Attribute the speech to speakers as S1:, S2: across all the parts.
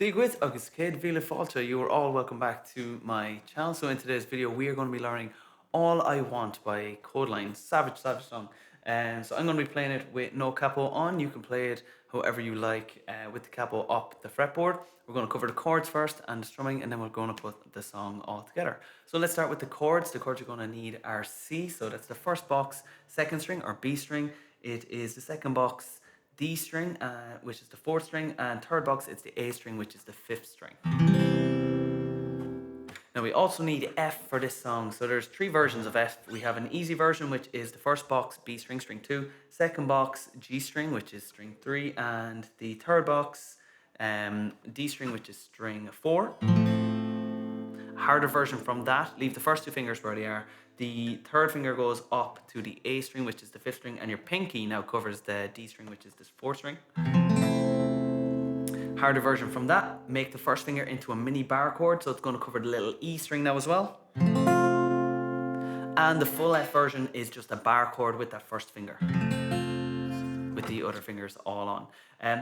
S1: Digwit agus Céad Mhíle Fáilte, you are all welcome back to my channel. So in today's video we are going to be learning All I Want by Kodaline. Savage song. And so I'm going to be playing it with no capo on. You can play it however you like with the capo up the fretboard. We're going to cover the chords first and the strumming, and then we're going to put the song all together. So let's start with the chords. The chords you're going to need are C, so that's the first box, second string or B string. It is the second box, D string, which is the fourth string, and third box it's the A string, which is the fifth string. Now we also need F for this song, so there's three versions of F. We have an easy version, which is the first box, B string, string 2, second box, G string, which is string 3, and the third box, D string, which is string 4. Harder version from that, leave the first two fingers where they are. The third finger goes up to the A string, which is the fifth string, and your pinky now covers the D string, which is the fourth string. Harder version from that, make the first finger into a mini bar chord, so it's going to cover the little E string now as well. And the full F version is just a bar chord with that first finger, with the other fingers all on.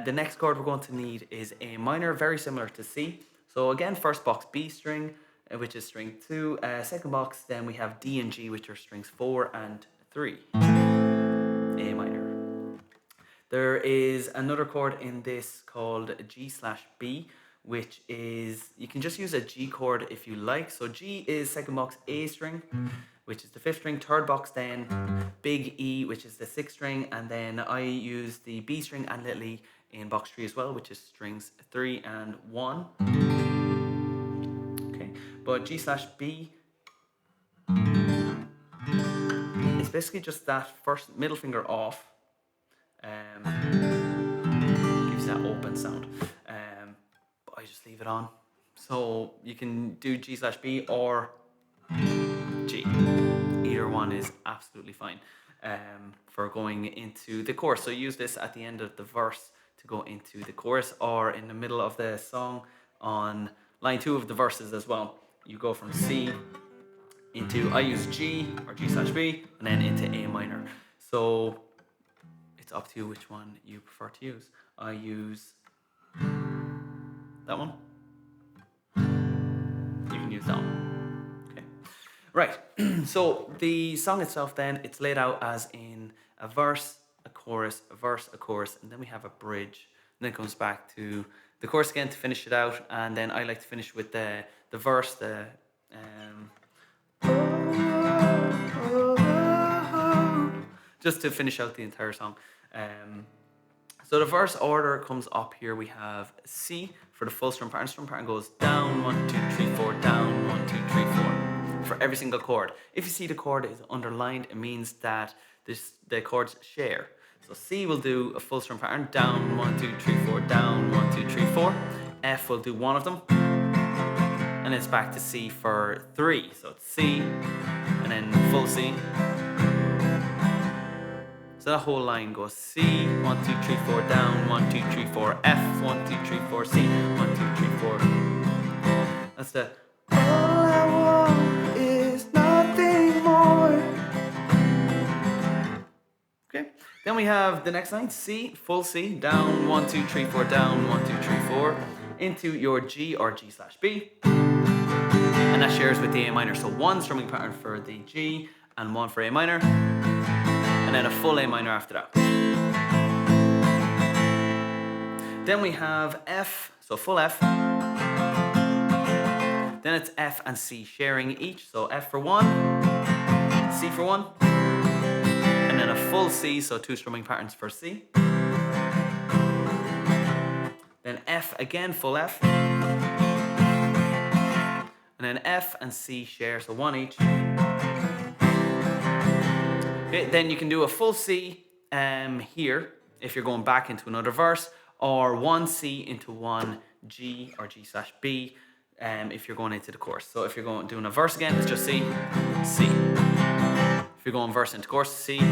S1: The next chord we're going to need is A minor, very similar to C. So again, first box B string, which is string 2. Second box, then we have D and G, which are strings 4 and 3. A minor. There is another chord in this called G/B, which is, you can just use a G chord if you like. So G is second box A string, which is the fifth string. Third box then big E, which is the sixth string, and then I use the B string and little E in box 3 as well, which is strings 3 and 1. But G/B is basically just that first middle finger off. Gives that open sound. But I just leave it on. So you can do G/B or G. Either one is absolutely fine for going into the chorus. So use this at the end of the verse to go into the chorus, or in the middle of the song on line 2 of the verses as well. You go from C into, I use G or G/B, and then into A minor. So it's up to you which one you prefer to use. I use that one. You can use that one. Okay. Right. So the song itself then, it's laid out as in a verse, a chorus, a verse, a chorus, and then we have a bridge. And then it comes back to the chorus again to finish it out, and then I like to finish with the verse, just to finish out the entire song. So the verse order comes up here. We have C for the full strum pattern. Strum pattern goes down 1 2 3 4, down 1 2 3 4 for every single chord. If you see the chord is underlined, it means that the chords share. So C will do a full strum pattern, down 1 2 3 4, down 1 2 3 4. F will do one of them, and it's back to C for 3. So it's C, and then full C. So that whole line goes C, 1 2 3 4, down 1 2 3 4, F, 1 2 3 4, C, 1 2 3 4. That's the all I want is nothing more. Okay. Then we have the next line, C, full C, down 1 2 3 4, down 1 2 3 4, into your G or G/B, and that shares with the A minor. So one strumming pattern for the G and one for A minor, and then a full A minor after that. Then we have F, so full F. Then it's F and C sharing each, so F for 1, C for 1, and then a full C, so 2 strumming patterns for C. Then F again, full F. And then F and C share, so 1 each. Okay, then you can do a full C here, if you're going back into another verse, or 1 C into 1 G or G/B if you're going into the chorus. So if you're doing a verse again, it's just C, C. If you're going verse into chorus, C, G.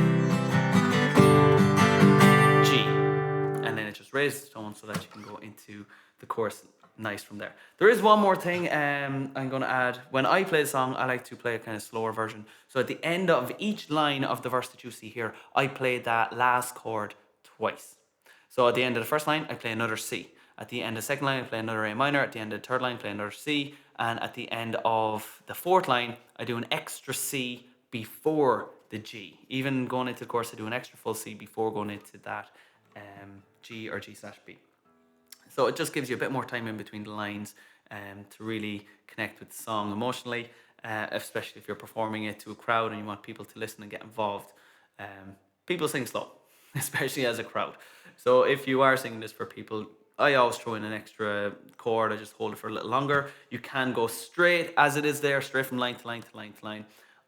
S1: And then it just raises the tone so that you can go into the chorus nice from there. There is one more thing I'm going to add. When I play the song, I like to play a kind of slower version. So at the end of each line of the verse that you see here, I play that last chord twice. So at the end of the first line, I play another C. At the end of the second line, I play another A minor. At the end of the third line, I play another C. And at the end of the fourth line, I do an extra C before the G. Even going into the chorus, I do an extra full C before going into that G or G/B. So it just gives you a bit more time in between the lines to really connect with the song emotionally, especially if you're performing it to a crowd and you want people to listen and get involved. People sing slow, especially as a crowd. So if you are singing this for people, I always throw in an extra chord. I just hold it for a little longer. You can go straight as it is there, straight from line to line to line to line.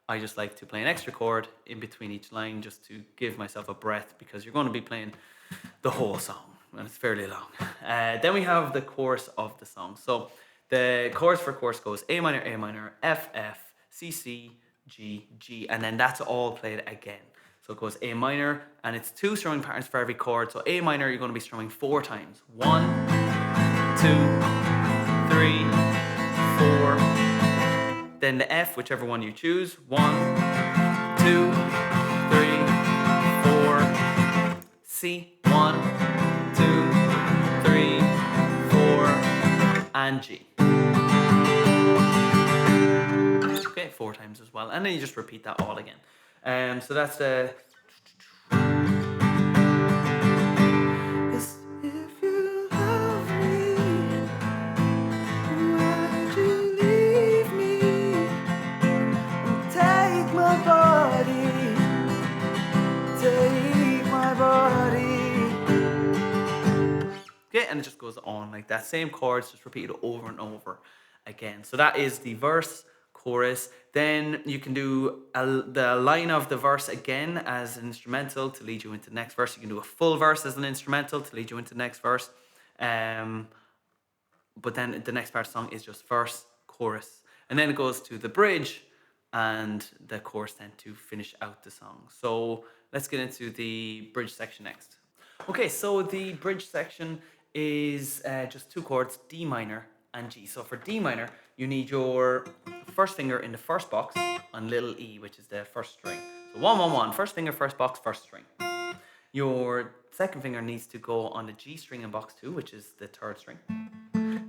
S1: I just like to play an extra chord in between each line just to give myself a breath, because you're going to be playing the whole song and it's fairly long. Then we have the chorus of the song. So the chorus for chorus goes A minor, F, F, C, C, G, G, and then that's all played again. So it goes A minor, and it's 2 strumming patterns for every chord. So A minor, you're going to be strumming 4 times. 1, 2, 3, 4. Then the F, whichever one you choose. 1, 2, 3, 4. C, 1, 2, 3, 4, and G. Okay, 4 times as well. And then you just repeat that all again. So that's the... If you love me, why'd you leave me? Take my body, take my body. Okay, and it just goes on like that. Same chords, just repeated over and over again. So that is the verse, chorus. Then you can do the line of the verse again as an instrumental to lead you into the next verse. You can do a full verse as an instrumental to lead you into the next verse. But then the next part of the song is just verse, chorus. And then it goes to the bridge and the chorus then to finish out the song. So let's get into the bridge section next. Okay, so the bridge section is just 2 chords, D minor and G. So for D minor, you need your first finger in the first box on little E, which is the first string. So 1, 1, 1, first finger, first box, first string. Your second finger needs to go on the G string in box 2, which is the 3rd string.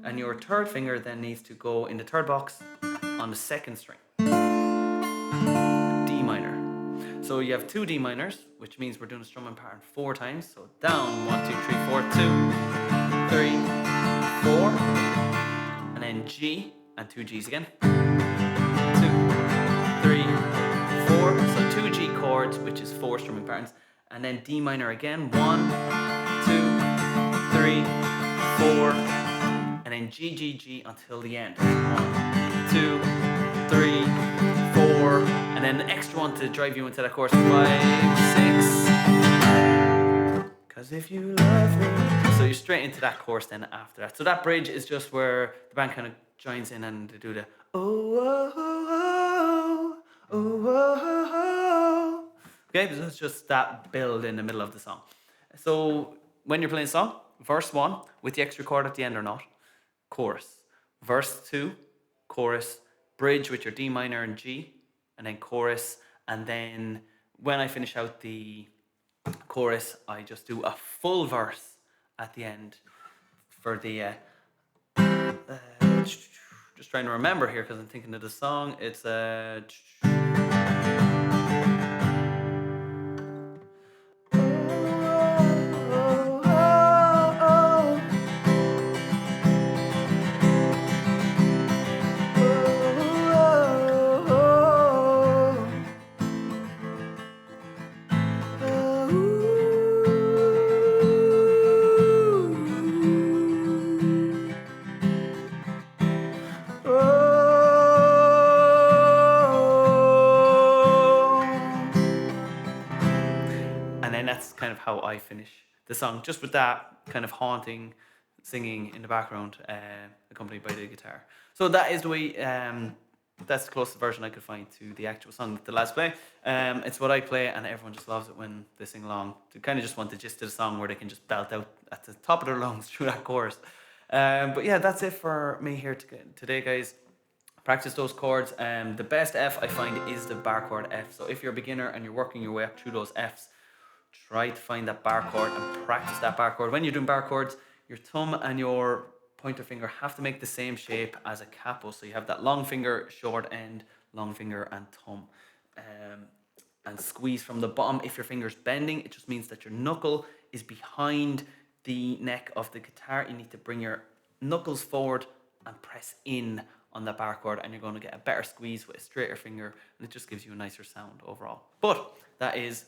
S1: And your third finger then needs to go in the 3rd box on the 2nd string. D minor. So you have 2 D minors, which means we're doing a strumming pattern 4 times. So down, 1, 2, 3, 4, 2, 3, 4, and then G, and 2 Gs again. 2, 3, 4. So 2 G chords, which is 4 strumming patterns, and then D minor again. 1, 2, 3, 4, and then G, G, G until the end. 1, 2, 3, 4, and then the extra one to drive you into that chorus. 5, 6. Cause if you love me. So you're straight into that chorus then after that. So that bridge is just where the band kind of joins in and they do the oh, oh, oh, oh, oh, oh, oh. Okay, so it's just that build in the middle of the song. So when you're playing a song, verse 1 with the extra chord at the end or not, chorus. Verse 2, chorus, bridge with your D minor and G, and then chorus. And then when I finish out the chorus, I just do a full verse at the end for the just trying to remember here because I'm thinking of the song. It's and then that's kind of how I finish the song, just with that kind of haunting singing in the background, accompanied by the guitar. So that is the way, that's the closest version I could find to the actual song that the lads play. It's what I play, and everyone just loves it when they sing along. They kind of just want the gist of the song where they can just belt out at the top of their lungs through that chorus. But yeah, that's it for me here today, guys. Practice those chords. The best F I find is the bar chord F. So if you're a beginner and you're working your way up through those Fs, try to find that bar chord and practice that bar chord. When you're doing bar chords, your thumb and your pointer finger have to make the same shape as a capo. So you have that long finger, short end, long finger and thumb. And squeeze from the bottom. If your finger's bending, it just means that your knuckle is behind the neck of the guitar. You need to bring your knuckles forward and press in on the bar chord, and you're going to get a better squeeze with a straighter finger, and it just gives you a nicer sound overall. But that is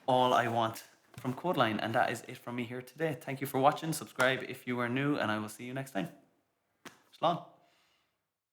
S1: all I want from Kodaline, and that is it from me here today. Thank you for watching. Subscribe if you are new, and I will see you next time. Shalom.